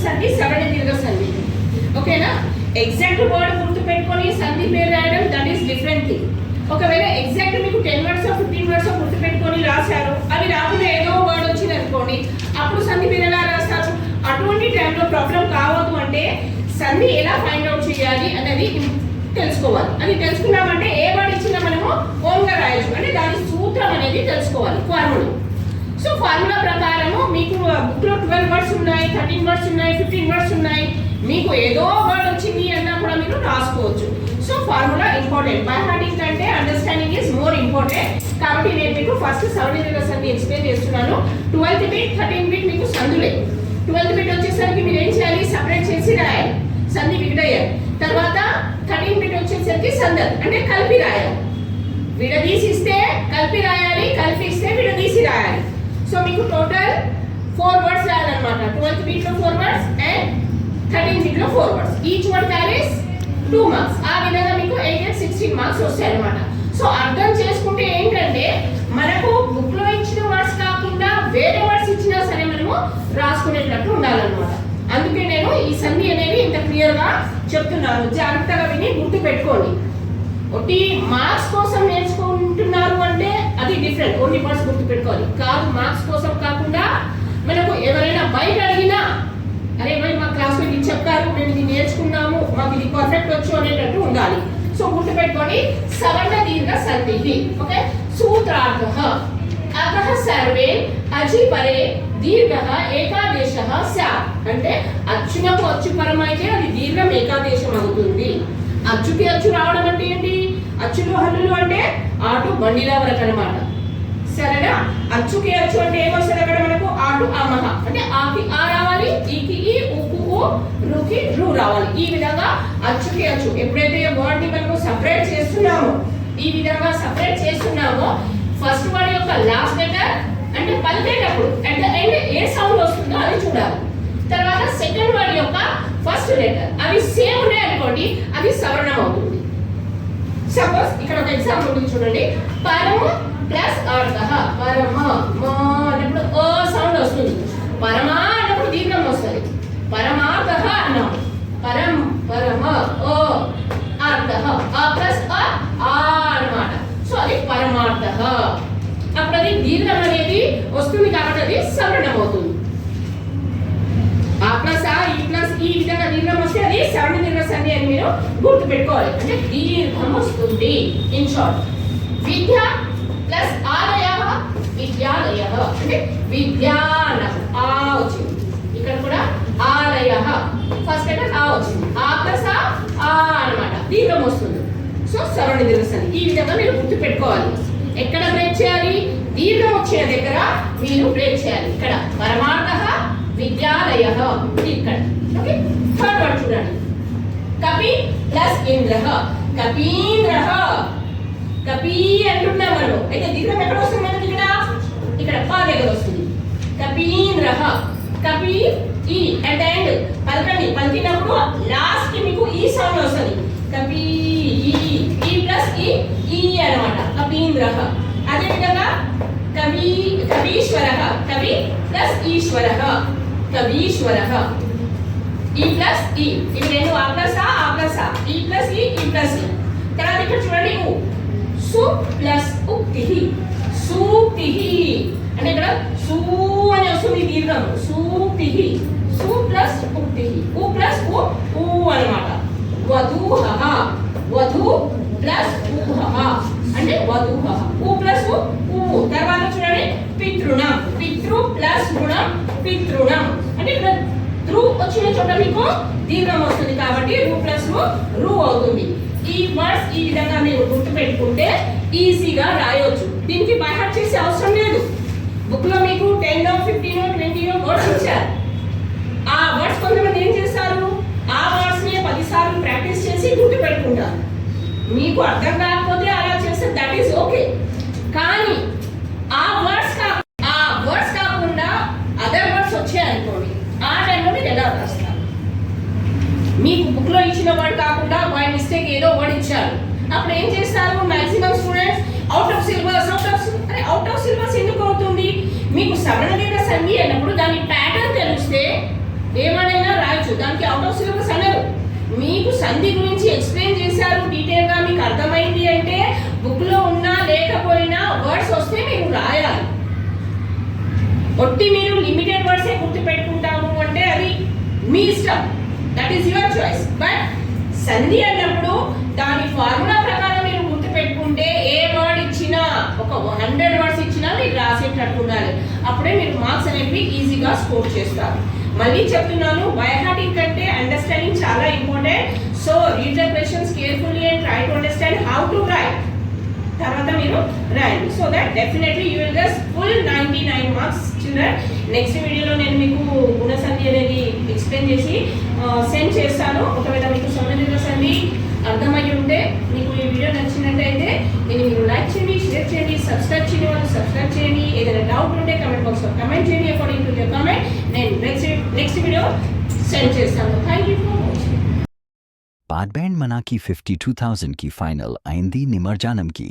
సంధి సవర్ణ దీర్ఘ సంధి. ఓకేనా? ఎగ్జాక్ట్ వర్డ్ గుర్తు పెట్టుకొని సంధి పేరు రాయడం దట్ ఈస్ డిఫరెంట్ థింగ్. ఒకవేళ ఎగ్జాక్ట్ మీకు 10 వర్డ్స్ 15 వర్డ్స్ గుర్తు పెట్టుకొని రాశారు, అవి రాకుండా ఏదో వర్డ్ వచ్చింది అనుకోండి, అప్పుడు సంధి పేరు ఎలా రాస్తారు? అటువంటి టైంలో ప్రాబ్లం కావద్దు అంటే సంధి ఎలా ఫైండ్ అవుట్ చేయాలి అనేది తెలుసుకోవాలి. అది తెలుసుకున్నామంటే ఏ వర్డ్ ఇచ్చినా మనము ఓన్గా రాయొచ్చు. అంటే దాని సూత్రం అనేది తెలుసుకోవాలి, ఫార్ములా. సో ఫార్ములా ప్రకారము మీకు బుక్లో 12 వర్డ్స్ ఉన్నాయి, 13 వర్డ్స్ ఉన్నాయి, 15 వర్డ్స్ ఉన్నాయి. మీకు ఏదో వర్డ్ వచ్చింది అన్నా కూడా మీరు రాసుకోవచ్చు. So formula important. By hearting కంటే అండర్స్టాండింగ్ ఈజ్ మోర్ ఇంపార్టెంట్. కాబట్టి నేను మీకు ఫస్ట్ సవర్ణ దీర్ఘ సంధి ఎక్స్ప్లెయిన్ చేస్తున్నాను. 12th బిట్ 13th బిట్ మీకు సంధులే. 12th బిట్ వచ్చేసరికి మీరు ఏం చేయాలి? సపరేట్ చేసి రాయాలి, సంధి విడదీయాలి. తర్వాత 13th బిట్ వచ్చేసరికి సంధి అంటే కలిపి రాయాలి. విడదీసి ఇస్తే కలిపి రాయాలి, కలిపి ఇస్తే విడదీసి రాయాలి. సో మీకు టోటల్ 4 వర్డ్స్ రాయాలన్నమాట. 12th బిట్ లో 4 వర్డ్స్ అండ్ 13th బిట్ లో 4 words. Each word carries 2 marks. ఆ విధంగా మీకు 8 and 16 మార్క్స్ వస్తాయి అన్నమాట. సో అర్థం చేసుకుంటే ఏంటంటే మనకు బుక్ లో ఇచ్చిన వర్డ్స్ కాకుండా వేరే వర్డ్స్ ఇచ్చినా సరే మనము రాసుకునేటట్టు ఉండాలన్నమాట. అందుకే నేను ఈ సంధి అనేది ఇంత క్లియర్ గా చెప్తున్నాను. జాగ్రత్తగా విని గుర్తు పెట్టుకోండి. ఒకటి మార్క్స్ కోసం నేర్చుకుంటున్నారు అంటే అది డిఫరెంట్, ఓన్లీ వర్డ్స్ గుర్తు పెట్టుకోవాలి. కాదు, మార్క్స్ కోసం కాకుండా మనకు ఎవరైనా బయట అడిగినా అరే మరి మా క్లాస్లో ఇది చెప్పారు, మేము ఇది నేర్చుకున్నాము, మాకు ఇది పర్ఫెక్ట్ వచ్చు అనేటట్టు ఉండాలి. సో గుర్తు పెట్టుకొని సవర్ణ దీర్ఘ సంధి. ఓకే, సూత్రార్థః అతః సర్వే అజి పరే దీర్ఘః ఏకాదేశః స్యాత్. అంటే అచ్చునకు అచ్చు పరమైతే అది దీర్ఘం ఏకాదేశం అవుతుంది. అచ్చుకి అచ్చు రావడం అంటే ఏంటి? అచ్చులు హల్లులు అంటే ఆటు బండిల వరకు అన్నమాట. సరేనా? అచ్చుకి అచ్చు అంటే ఏమొస్తుంది అక్కడ మనకు? ఆటు అమహ అంటే ఆకి ఆ రావాలి, ఈకి ఈ, ఉకు ఊ, రుకి రు రావాలి. ఈ విధంగా అచ్చుకి అచ్చు ఎప్పుడైతే వర్డ్ ని మనము సెపరేట్ చేస్తున్నామో, ఈ విధంగా సెపరేట్ చేస్తున్నామో ఫస్ట్ వర్డ్ యొక్క లాస్ట్ లెటర్ అంటే పలికేటప్పుడు అట్ ద ఎండ్ ఏ సౌండ్ వస్తుందో అది చూడాలి. తర్వాత సెకండ్ వర్డ్ యొక్క ఫస్ట్ లెటర్ అవి సేమ్ ఉన్నాయి అనుకోండి, అది సవర్ణం అవుతుంది. సపోజ్ ఇక్కడ ఒక ఎగ్జాంపుల్ ఉంది చూడండి. పరమ ప్లస్ అర్థః. పరమ మా అన్నప్పుడు ఓ సౌండ్ వస్తుంది. పరమా అన్నప్పుడు దీర్ఘం వస్తుంది. పరమార్థః అన్నాం. పరం పరమ ఓ అర్థః ఆ ప్లస్ ఆ అన్నమాట. సో అది పరమార్థః. అప్పుడు అది దీర్ఘం అనేది వస్తుంది కాబట్టి అది సవర్ణం అవుతుంది. ఆ ప్లస్ ఆ ఈ ప్లస్ ఈ విధంగా దీర్ఘం వస్తే అది సవర్ణ దీర్ఘ సంధి అని మీరు గుర్తు పెట్టుకోవాలి. అంటే దీర్ఘం వస్తుంది. ఇన్ షార్ట్ విద్య ప్లస్ ఆలయః విద్యాలయః అంటే విద్యా ఆ వచ్చింది. ఇక్కడ కూడా ఆలయః ఫస్ట్ లెటర్ ఆ వచ్చింది. ఆ ప్లస్ ఆ అన్నమాట దీర్ఘం వస్తుంది. సో సవర్ణ దీర్ఘ సంధి. ఈ విధంగా మీరు గుర్తు పెట్టుకోవాలి. ఎక్కడ బ్రేక్ చేయాలి? దీర్ఘం వచ్చిన దగ్గర మీరు బ్రేక్ చేయాలి. ఇక్కడ పరమార్థః విద్యాలయః ఇక్కడ. ఓకే, థర్డ్ వర్డ్ చూడండి. కపి ప్లస్ ఇంద్రః కపీంద్రః. కపి అంటున్నాం మనం, అయితే దీర్ఘం ఎక్కడ వస్తుంది మనకి? ఇక్కడ పా దగ్గర వస్తుంది. కపీంద్రః కపి ఈ అట్ ఎండ్ పలకండి. పలికినప్పుడు లాస్ట్ కి మీకు ఈ సౌండ్ వస్తుంది. కపి ఈ ప్లస్ ఈ అన్నమాట కపీంద్రః. అదే విధంగా కవీశ్వరః కవి ప్లస్ ఈశ్వరః కవీశ్వరః. ఈ ప్లస్ ఈ ఇవి రెండు ఆ ప్లస్ ఆ ఈ ప్లస్ ఈ ప్లస్ ఈ. తర్వాత ఇక్కడ చూడండి ఉ సు ప్లస్ ఉక్తిః సూక్తిః అంటే ఇక్కడ సు అని వస్తుంది దీర్ఘం. సూక్తిః సు ప్లస్ ఉక్తిః ఉ ప్లస్ ఉ అన్నమాట. వధూహః వధు ప్లస్ ఊహః అంటే వధూహః ఉ ప్లస్ ఉ. తర్వాత చూడండి పితృణం పితృ ప్లస్ రుణం పితృణం అంటే ఇక్కడ రు వచ్చిన చోట మీకు దీర్ఘం వస్తుంది కాబట్టి రు ప్లస్ రు అవుతుంది. ఈ వర్డ్స్ ఈ విధంగా మీరు గుర్తు పెట్టుకుంటే ఈజీగా రాయొచ్చు. దీనికి బై హార్ట్ చేసే అవసరం లేదు. బుక్ లో మీకు 10 15 20 వర్డ్స్ ఇచ్చారు. ఆ వర్డ్స్ కొంతమంది ఏం చేస్తారు? ఆ వర్డ్స్ ని 10 సార్లు ప్రాక్టీస్ చేసి గుర్తు పెట్టుకుంటారు. మీకు అర్థం కాకపోతే అలా చేస్తే దట్ ఈస్ ఓకే. కానీ ఆ వర్డ్స్ కాకుండా అదర్ వర్డ్స్ వచ్చాయనుకోండి, ఆ టైంలో మీరు ఎలా రాస్తారు? మీకు బుక్ లో ఇచ్చిన వర్డ్ కాకుండా బై మిస్టేక్ ఏదో వర్డ్ ఇచ్చారు, అప్పుడు ఏం చేస్తారు? Maximum students out of syllabus ఎందుకు అవుతుంది? మీకు సవర్ణ దీర్ఘ సంధి అన్నప్పుడు దాని ప్యాటర్న్ తెలిస్తే ఏమైనా రాయొచ్చు, దానికి అవుట్ ఆఫ్ సిలబస్ అనరు. మీకు సంధి గురించి ఎక్స్ప్లెయిన్ చేశారు డీటెయిల్ గా, మీకు అర్థమైంది అంటే బుక్ లో ఉన్నా లేకపోయినా వర్డ్స్ వస్తే మీరు రాయాలి. ఒట్టి మీరు లిమిటెడ్ వర్డ్సే గుర్తు పెట్టుకుంటాము అంటే అది మీ ఇష్టం, that is your choice. But సంధి అన్నప్పుడు దాని ఫార్ములా ప్రకారం మీరు గుర్తు పెట్టుకుంటే ఏ వర్డ్ ఇచ్చినా, ఒక 100 వర్డ్స్ ఇచ్చినా మీరు రాసేటట్టు ఉండాలి. అప్పుడే మీరు మార్క్స్ అనేవి ఈజీగా స్కోర్ చేస్తారు. మళ్ళీ చెప్తున్నాను, బై హార్టింగ్ కంటే అండర్స్టాండింగ్ చాలా important. So read the questions carefully and try to understand how to right. తర్వాత మీరు రాయండి. So that definitely you will get full 99 marks children. Next వీడియోలో నేను మీకు గుణసంధి అనేది ఎక్స్ప్లెయిన్ చేసి సెండ్ చేస్తాను. ఒకవేళ మీకు సంబంధించిన సంధి అర్థమయ్యి ఉంటే, మీకు ఈ వీడియో నచ్చినట్టయితే దీన్ని మీరు లైక్ చేయండి, షేర్ చేయండి, సబ్స్క్రైబ్ చేయని వాళ్ళు సబ్స్క్రైబ్ చేయండి. ఏదైనా డౌట్ ఉంటే కమెంట్ బాక్స్లో కమెంట్ చేయండి. అకార్డింగ్ టు యువర్ కమెంట్ నేను నెక్స్ట్ వీడియో సెండ్ చేస్తాను. Thank you for watching. పార్ట్ బ్యాండ్ మనాకి 52,000 की फाइनल అయింది నిమజ్జనంకి.